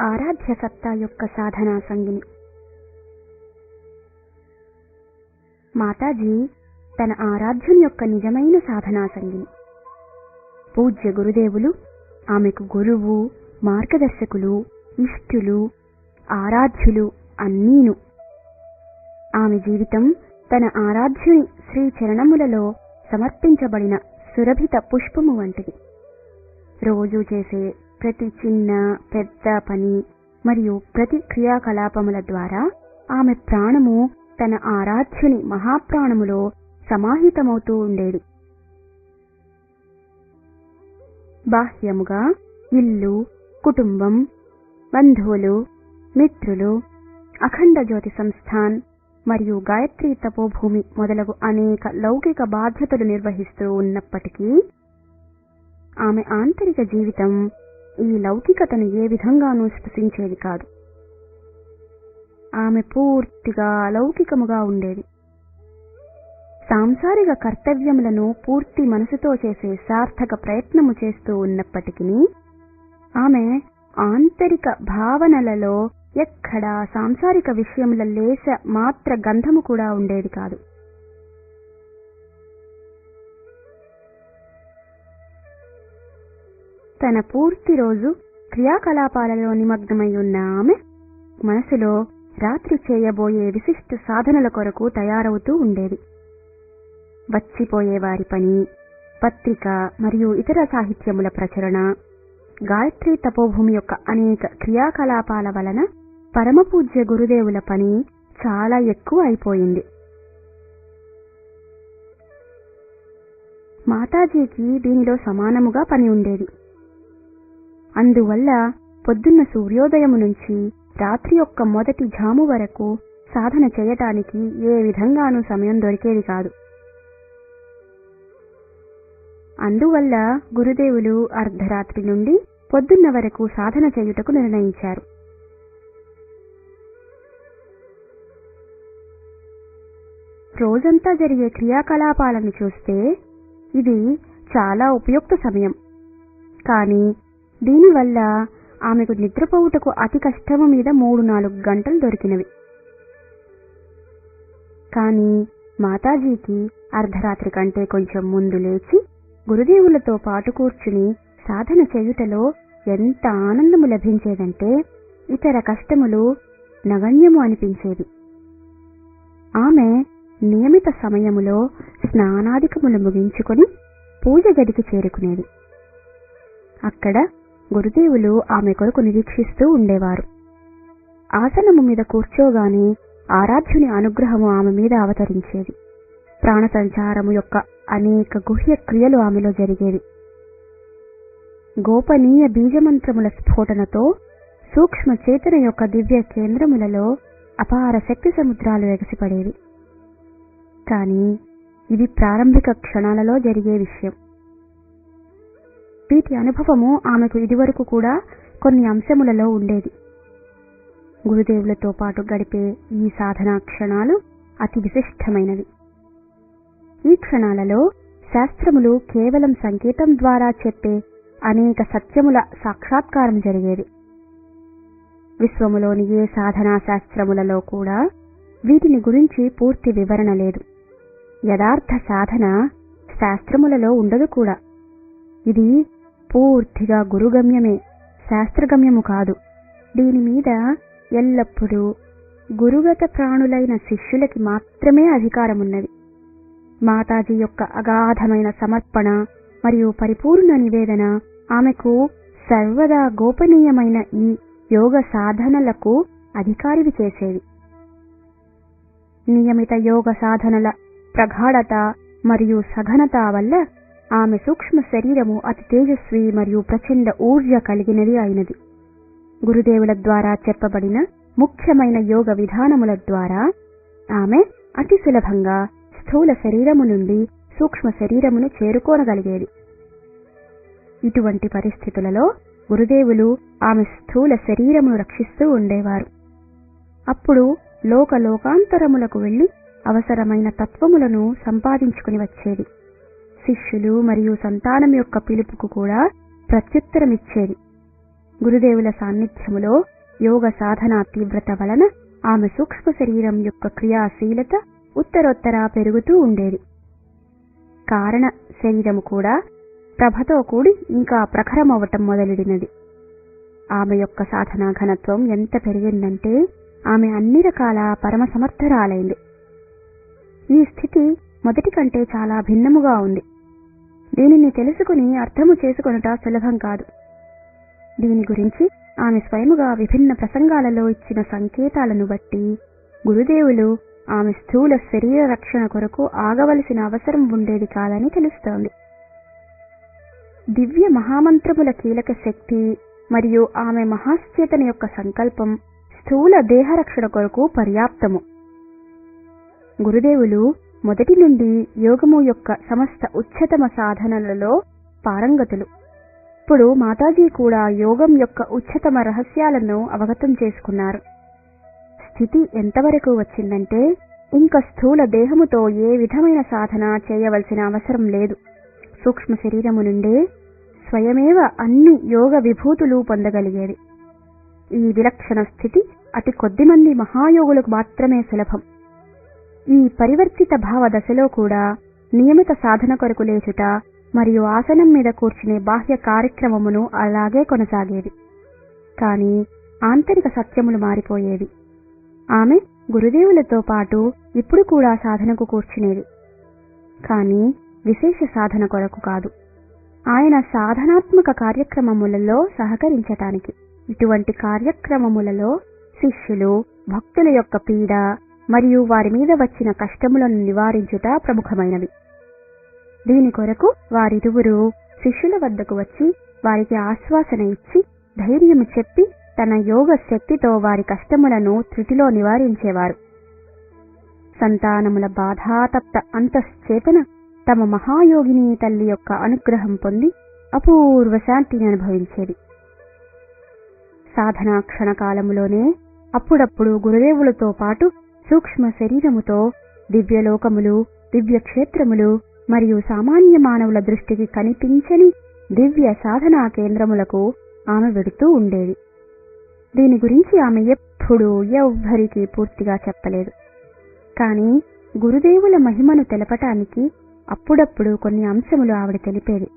ఆరాధ్య సత్తా యొక్క సాధనా సంగిని. మాతాజీ తన ఆరాధ్యుని యొక్క నిజమైన సాధనా సంగిని. పూజ్య గురుదేవులు ఆమెకు గురువు, మార్గదర్శకులు, ఇష్టులు, ఆరాధ్యులు అన్నీను. ఆమె జీవితం తన ఆరాధ్యుని శ్రీ చరణములలో సమర్పించబడిన సురభిత పుష్పము వంటిది. రోజూ చేసే ప్రతి చిన్న పెద్ద పని మరియు ప్రతి క్రియాకలాపముల ద్వారా ఆమె ప్రాణము తన ఆరాధ్యుని మహాప్రాణములో సమాహితమవుతూ ఉండేది. బాహ్యముగా ఇల్లు, కుటుంబం, బంధువులు, మిత్రులు, అఖండ జ్యోతి సంస్థాన్ మరియు గాయత్రీ తపోభూమి మొదలగు అనేక లౌకిక బాధ్యతలు నిర్వహిస్తూ ఉన్నప్పటికీ ఆమె ఆంతరిక జీవితం ఈ లౌకికతను ఏ విధంగానూ స్పృశించేది కాదు. ఆమె పూర్తిగా అలౌకికముగా ఉండేది. సాంసారిక కర్తవ్యములను పూర్తి మనసుతో చేసే సార్థక ప్రయత్నము చేస్తూ ఉన్నప్పటికీ ఆమె ఆంతరిక భావనలలో ఎక్కడా సాంసారిక విషయముల లేశ మాత్ర గంధము కూడా ఉండేది కాదు. తన పూర్తి రోజు క్రియాకలాపాలలో నిమగ్నమై ఉన్న ఆమె మనసులో రాత్రి చేయబోయే విశిష్ట సాధనల కొరకు తయారవుతూ ఉండేది. వచ్చిపోయే వారి పని, పత్రిక మరియు ఇతర సాహిత్యముల ప్రచురణ, గాయత్రీ తపోభూమి యొక్క అనేక క్రియాకలాపాల వలన పరమపూజ్య గురుదేవుల పని చాలా ఎక్కువ అయిపోయింది. మాతాజీకి దీనిలో సమానముగా పని ఉండేది. అందువల్ల పొద్దున్న సూర్యోదయము నుంచి రాత్రి యొక్క మొదటి జాము వరకు సాధన చేయటానికి ఏ విధంగానూ సమయం దొరికేది కాదు. అందువల్ల గురుదేవులు అర్ధరాత్రి నుండి పొద్దున్న వరకు సాధన చేయుటకు నిర్ణయించారు. రోజంతా జరిగే క్రియాకలాపాలను చూస్తే ఇది చాలా ఉపయుక్త సమయం. కానీ దీనివల్ల ఆమెకు నిద్రపోవుటకు అతి కష్టము మీద 3-4 గంటలు దొరికినవి. కానీ మాతాజీకి అర్ధరాత్రి కంటే కొంచెం ముందు లేచి గురుదేవులతో పాటు కూర్చుని సాధన చేయుటలో ఎంత ఆనందము లభించేదంటే ఇతర కష్టములు నగణ్యము అనిపించేది. ఆమె నియమిత సమయములో స్నానాదికములు ముగించుకొని పూజ గదికి చేరుకునేది. అక్కడ గురుదేవులు ఆమె కొరకు నిరీక్షిస్తూ ఉండేవారు. ఆసనము మీద కూర్చోగానే ఆరాధ్యుని అనుగ్రహము ఆమె మీద అవతరించేది. ప్రాణ సంచారము యొక్క అనేక గుహ్య క్రియలు ఆమెలో జరిగేవి. గోపనీయ బీజమంత్రముల స్ఫోటనతో సూక్ష్మ చేతన యొక్క దివ్య కేంద్రములలో అపార శక్తి సముద్రాలు ఎగసిపడేవి. కానీ ఇది ప్రారంభిక క్షణాలలో జరిగే విషయం. వీటి అనుభవము ఆమెకు ఇదివరకు కూడా కొన్ని అంశములలో ఉండేది. గురుదేవులతో పాటు గడిపే ఈ సాధనా క్షణాలు అతి విశిష్టమైనవి. ఈ క్షణాలలో శాస్త్రములు కేవలం సంకేతం ద్వారా చెప్పే అనేక సత్యముల సాక్షాత్కారం జరిగేది. విశ్వములోని ఏ సాధనా శాస్త్రములలో కూడా వీటిని గురించి పూర్తి వివరణ లేదు. యథార్థ సాధన శాస్త్రములలో ఉండదు కూడా. ఇది పూర్తిగా గురుగమ్యమే, శాస్త్రగమ్యము కాదు. దీని మీద ఎల్లప్పుడూ గురుగత ప్రాణులైన శిష్యులకి మాత్రమే అధికారమున్నది. మాతాజీ యొక్క అగాధమైన సమర్పణ మరియు పరిపూర్ణ నివేదన ఆమెకు సర్వదా గోపనీయమైన ఈ యోగ సాధనలకు అధికారివి చేసేవి. నియమిత యోగ సాధనల ప్రగాఢత మరియు సఘనత వల్ల ఆమె సూక్ష్మ శరీరము అతి తేజస్వి మరియు ప్రచండ ఊర్జ కలిగినది అయినది. గురుదేవుల ద్వారా చెప్పబడిన ముఖ్యమైన యోగ విధానముల ద్వారా ఆమె అతి సులభంగా స్థూల శరీరము నుండి సూక్ష్మ శరీరమును చేరుకోనగలిగేది. ఇటువంటి పరిస్థితులలో గురుదేవులు ఆమె స్థూల శరీరమును రక్షిస్తూ ఉండేవారు. అప్పుడు లోకాంతరములకు వెళ్లి అవసరమైన తత్వములను సంపాదించుకుని వచ్చేది. శిష్యులు మరియు సంతానం యొక్క పిలుపుకు కూడా ప్రత్యుత్తరమిచ్చేది. గురుదేవుల సాన్నిధ్యములో యోగ సాధన తీవ్రత వలన ఆమె సూక్ష్మ శరీరం యొక్క క్రియాశీలత ఉత్తరోత్తరా పెరుగుతూ ఉండేది. కారణ శరీరము కూడా ప్రభతో కూడి ఇంకా ప్రఖరమవటం మొదలెడినది. ఆమె యొక్క సాధనా ఘనత్వం ఎంత పెరిగిందంటే ఆమె అన్ని రకాల పరమ సమర్థరాలైంది. ఈ స్థితి మొదటి కంటే చాలా భిన్నముగా ఉంది. దీనిని తెలుసుకుని అర్థము చేసుకొనుట సులభం కాదు. దీని గురించి ఆమె స్వయముగా విభిన్న ప్రసంగాలలో ఇచ్చిన సంకేతాలను బట్టి గురుదేవులు ఆమె స్థూల శరీర రక్షణ కొరకు ఆగవలసిన అవసరం ఉండేది కాదని తెలుస్తోంది. దివ్య మహామంత్రముల కీలక శక్తి మరియు ఆమె మహాశ్చేతన యొక్క సంకల్పం స్థూల దేహరక్షణ కొరకు పర్యాప్తము. గురుదేవులు మొదటి నుండి యోగము యొక్క సమస్త ఉచ్ఛతమ సాధనలలో పారంగతులు. ఇప్పుడు మాతాజీ కూడా యోగం యొక్క ఉచ్ఛతమ రహస్యాలను అవగతం చేసుకున్నారు. స్థితి ఎంతవరకు వచ్చిందంటే ఇంక స్థూల దేహముతో ఏ విధమైన సాధన చేయవలసిన అవసరం లేదు. సూక్ష్మ శరీరము నుండే స్వయమేవ అన్ని యోగ విభూతులు పొందగలిగేది. ఈ విలక్షణ స్థితి అతి కొద్దిమంది మహాయోగులకు మాత్రమే సులభం. ఈ పరివర్తిత భావ దశలో కూడా నియమిత సాధన కొరకు లేచుట మరియు ఆసనం మీద కూర్చునే బాహ్య కార్యక్రమమును అలాగే కొనసాగేది. కానీ ఆంతరిక సత్యములు మారిపోయేవి. ఆమె గురుదేవులతో పాటు ఇప్పుడు కూడా సాధనకు కూర్చునేది, కానీ విశేష సాధన కొరకు కాదు, ఆయన సాధనాత్మక కార్యక్రమములలో సహకరించటానికి. ఇటువంటి కార్యక్రమములలో శిష్యులు భక్తుల యొక్క పీడ మరియు వారి మీద వచ్చిన కష్టములను నివారించుట ప్రముఖమైనవి. దీని కొరకు వారిరువురు శిష్యుల వద్దకు వచ్చి వారికి ఆశ్వాసన ఇచ్చి ధైర్యము చెప్పి తన యోగ శక్తితో వారి కష్టములను త్రుటిలో నివారించేవారు. సంతానముల బాధాతప్త అంతశ్చేతన తమ మహాయోగిని తల్లి యొక్క అనుగ్రహం పొంది అపూర్వ శాంతిని అనుభవించేది. సాధనా క్షణకాలములోనే అప్పుడప్పుడు గురుదేవులతో పాటు సూక్ష్మ శరీరముతో దివ్యలోకములు, దివ్యక్షేత్రములు మరియు సామాన్య మానవుల దృష్టికి కనిపించని దివ్య సాధనా కేంద్రములకు ఆమె వెడుతూ ఉండేది. దీని గురించి ఆమె ఎప్పుడూ ఎవ్వరికీ పూర్తిగా చెప్పలేదు. కానీ గురుదేవుల మహిమను తెలపటానికి అప్పుడప్పుడు కొన్ని అంశములు ఆవిడ తెలిపేది.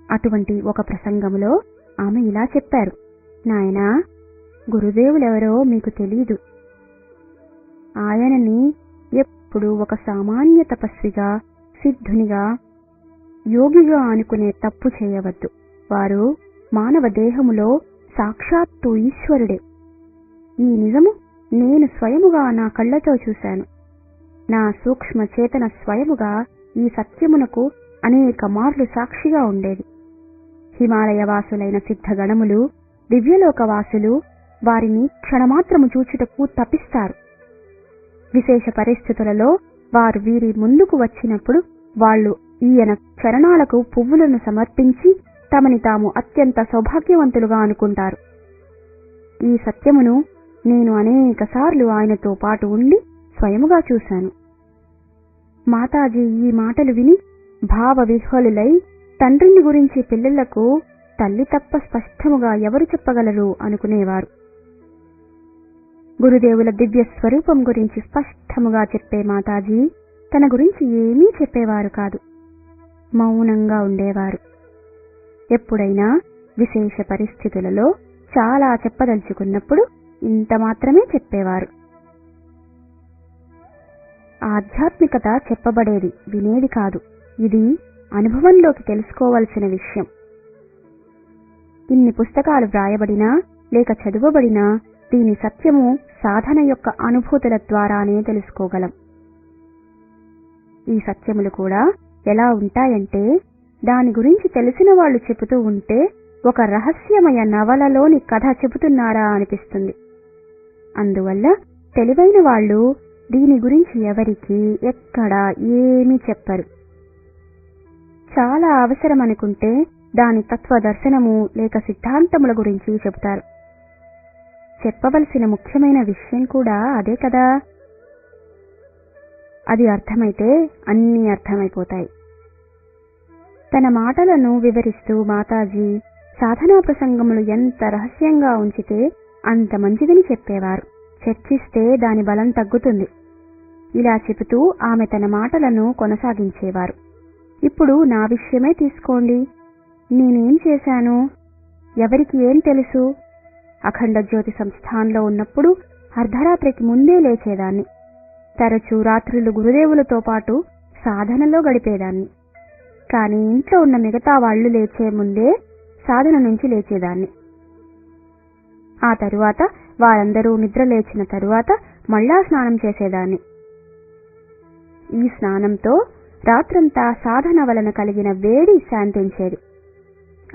అటువంటి ఒక ప్రసంగములో ఆమె ఇలా చెప్పారు: నాయనా, గురుదేవులెవరో మీకు తెలీదు. ఆయనని ఎప్పుడు ఒక సామాన్య తపస్విగా, సిద్ధునిగా, యోగిగా అనుకునే తప్పు చేయవద్దు. వారు మానవ దేహములో సాక్షాత్తు ఈశ్వరుడే. ఈ నిజము నేను స్వయముగా నా కళ్లతో చూశాను. నా సూక్ష్మ చేతన స్వయముగా ఈ సత్యమునకు అనేక మార్లు సాక్షిగా ఉండేది. హిమాలయవాసులైన సిద్ధగణములు, దివ్యలోకవాసులు వారిని క్షణమాత్రము చూచుటకు తపిస్తారు. విశేష పరిస్థితులలో వారు వీరి ముందుకు వచ్చినప్పుడు వాళ్ళు ఈయన చరణాలకు పువ్వులను సమర్పించి తమని తాము అత్యంత సౌభాగ్యవంతులుగా అనుకుంటారు. ఈ సత్యమును నేను అనేకసార్లు ఆయనతో పాటు ఉండి స్వయముగా చూశాను. మాతాజీ ఈ మాటలు విని భావ విహ్వలులై తండ్రిని గురించి పిల్లలకు తల్లి తప్ప స్పష్టముగా ఎవరు చెప్పగలరు అనుకునేవారు. గురుదేవుల దివ్య స్వరూపం గురించి స్పష్టముగా చెప్పే మాతాజీ తన గురించి ఏమీ చెప్పేవారు కాదు, మౌనంగా ఉండేవారు. ఎప్పుడైనా విశేష పరిస్థితులలో చాలా చెప్పదలుచుకున్నప్పుడు ఇంత మాత్రమే చెప్పేవారు. ఆధ్యాత్మికత చెప్పబడేది, వినేది కాదు. ఇది అనుభవంలోకి తెలుసుకోవలసిన విషయం. ఇన్ని పుస్తకాలు వ్రాయబడినా లేక చదువబడినా దీని సత్యము సాధన యొక్క అనుభూతుల ద్వారానే తెలుసుకోగలం. ఈ సత్యములు కూడా ఎలా ఉంటాయంటే దాని గురించి తెలిసిన వాళ్ళు చెబుతూ ఉంటే ఒక రహస్యమయ నవలలోని కథ చెబుతున్నారా అనిపిస్తుంది. అందువల్ల తెలివైన వాళ్ళు దీని గురించి ఎవరికీ ఎక్కడా ఏమీ చెప్పరు. చాలా అవసరం అనుకుంటే దాని తత్వదర్శనము లేక సిద్ధాంతముల గురించి చెబుతారు. చెప్పవలసిన ముఖ్యమైన విషయం కూడా అదే కదా. అది అర్థమైతే అన్నీ అర్థమైపోతాయి. తన మాటలను వివరిస్తూ మాతాజీ సాధనా ప్రసంగములు ఎంత రహస్యంగా ఉంచితే అంత మంచిదని చెప్పేవారు. చర్చిస్తే దాని బలం తగ్గుతుంది. ఇలా చెబుతూ ఆమె తన మాటలను కొనసాగించేవారు. ఇప్పుడు నా విషయమే తీసుకోండి. నేనేం చేశాను? ఎవరికి ఏం తెలుసు? అఖండ జ్యోతి సంస్థానంలో ఉన్నప్పుడు అర్ధరాత్రికి ముందే లేచేదాన్ని. తరచూ రాత్రులు గురుదేవులతో పాటు సాధనలో గడిపేదాన్ని. కానీ ఇంట్లో ఉన్న మిగతా వాళ్లు లేచే ముందే సాధన నుంచి లేచేదాన్ని. ఆ తరువాత వారందరూ నిద్ర లేచిన తరువాత మళ్ళా స్నానం చేసేదాన్ని. ఈ స్నానంతో రాత్రంతా సాధన వలన కలిగిన వేడి శాంతించేది.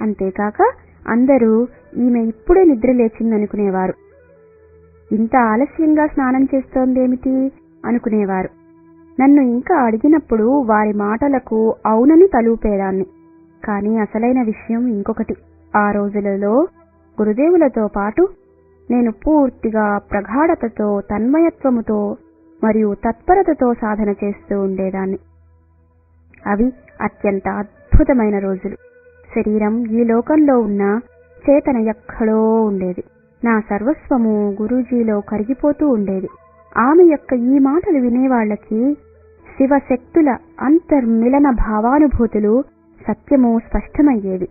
అంతేకాక అందరూ ఈమె ఇప్పుడే నిద్ర లేచిందనుకునేవారు. ఇంత ఆలస్యంగా స్నానం చేస్తోందేమిటి అనుకునేవారు. నన్ను ఇంకా అడిగినప్పుడు వారి మాటలకు అవునని తలూపేదాన్ని. కానీ అసలైన విషయం ఇంకొకటి. ఆ రోజులలో గురుదేవులతో పాటు నేను పూర్తిగా ప్రగాఢతతో, తన్మయత్వముతో మరియు తత్పరతతో సాధన చేస్తూ ఉండేదాన్ని. అవి అత్యంత అద్భుతమైన రోజులు. శరీరం ఈ లోకంలో ఉన్న చేతన ఎక్కడో ఉండేది. నా సర్వస్వము గురూజీలో కరిగిపోతూ ఉండేది. ఆమె యొక్క ఈ మాటలు వినేవాళ్లకి శివశక్తుల అంతర్మిలన భావానుభూతులు సత్యము స్పష్టమయ్యేవి.